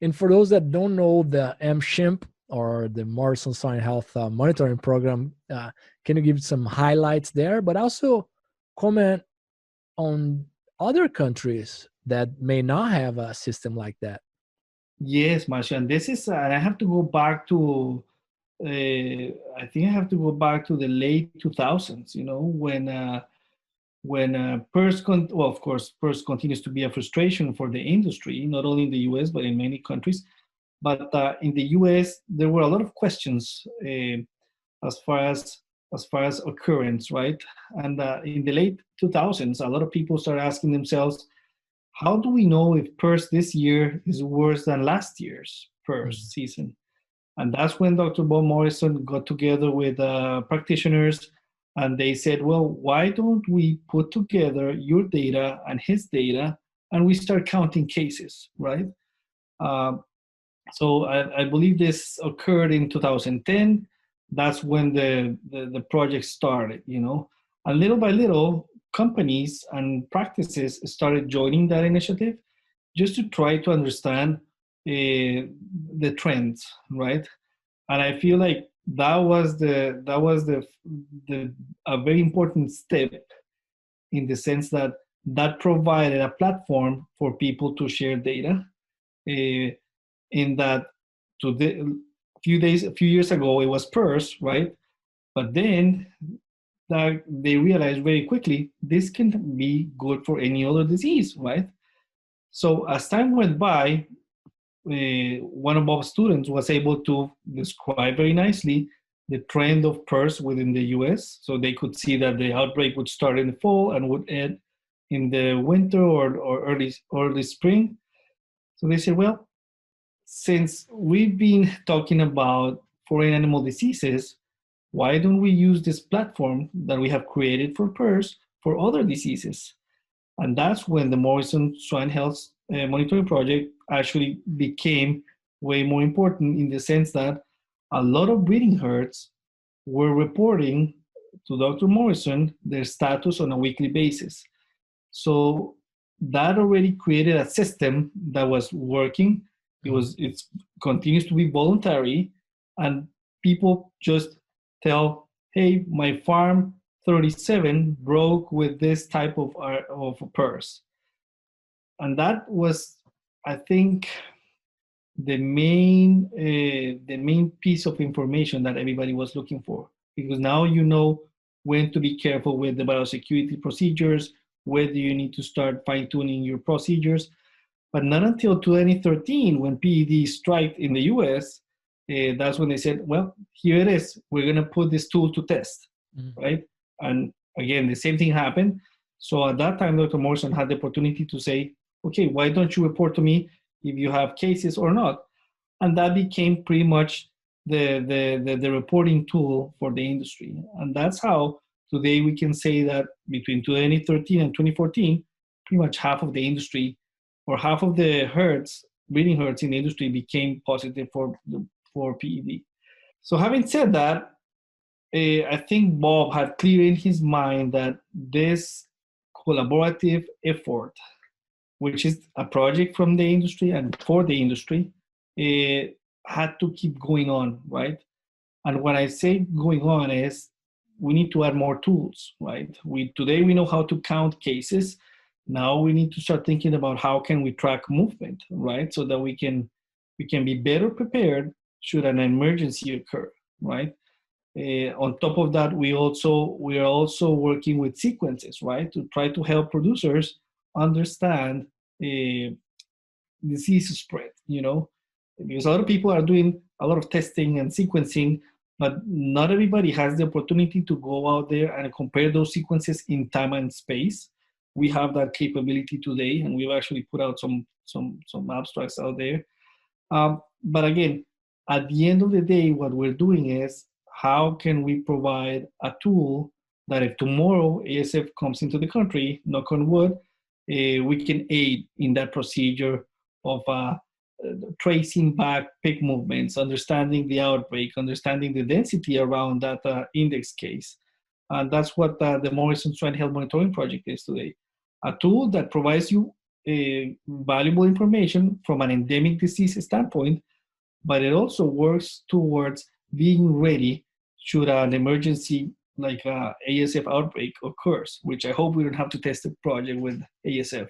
And for those that don't know the MSHMP or the Morrison Swine Health Monitoring Program, can you give some highlights there, but also comment on other countries that may not have a system like that? Yes, Marcia, and this is, and I have to go back to, I think I have to go back to the late 2000s, when PRRS, well, of course, PRRS continues to be a frustration for the industry, not only in the US, but in many countries. But in the US, there were a lot of questions as far as occurrence, right? And in the late 2000s, a lot of people started asking themselves, how do we know if PRRS this year is worse than last year's PRRS season? And that's when Dr. Bob Morrison got together with practitioners, and they said, well, why don't we put together your data and his data, and we start counting cases, right? So I believe this occurred in 2010. That's when the project started, And little by little, companies and practices started joining that initiative just to try to understand the trends, right? And I feel like that was a very important step, in the sense that provided a platform for people to share data. In that, a few years ago, it was PRRS, right? But then that they realized very quickly this can be good for any other disease, right? So as time went by, one of Bob's students was able to describe very nicely the trend of PRRS within the US. So they could see that the outbreak would start in the fall and would end in the winter or early spring. So they said, well, since we've been talking about foreign animal diseases, why don't we use this platform that we have created for PRRS for other diseases? And that's when the Morrison Swine Health Monitoring Project actually became way more important, in the sense that a lot of breeding herds were reporting to Dr. Morrison their status on a weekly basis. So that already created a system that was working. It continues to be voluntary, and people just tell, hey, my farm 37 broke with this type of PRRS. And that was, I think, the main piece of information that everybody was looking for, because now you know when to be careful with the biosecurity procedures, whether you need to start fine-tuning your procedures. But not until 2013, when PED struck in the US, that's when they said, well, here it is. We're going to put this tool to test, right? And again, the same thing happened. So at that time, Dr. Morrison had the opportunity to say, okay, why don't you report to me if you have cases or not? And that became pretty much the reporting tool for the industry. And that's how today we can say that between 2013 and 2014, pretty much half of the industry, or half of the herds, breeding herds in the industry, became positive for PED. So having said that, I think Bob had clear in his mind that this collaborative effort, which is a project from the industry and for the industry, had to keep going on, right? And when I say going on is we need to add more tools, right? Today we know how to count cases. Now we need to start thinking about how can we track movement, right? So that we can be better prepared should an emergency occur, right? On top of that, we are also working with sequences, right? To try to help producers understand disease spread, because a lot of people are doing a lot of testing and sequencing, but not everybody has the opportunity to go out there and compare those sequences in time and space. We have that capability today, and we've actually put out some abstracts out there. But again, at the end of the day, what we're doing is how can we provide a tool that if tomorrow ASF comes into the country, knock on wood, we can aid in that procedure of tracing back pig movements, understanding the outbreak, understanding the density around that index case. And that's what the Morrison Swine Health Monitoring Project is today. A tool that provides you valuable information from an endemic disease standpoint, but it also works towards being ready should an emergency like ASF outbreak occurs, which I hope we don't have to test the project with ASF.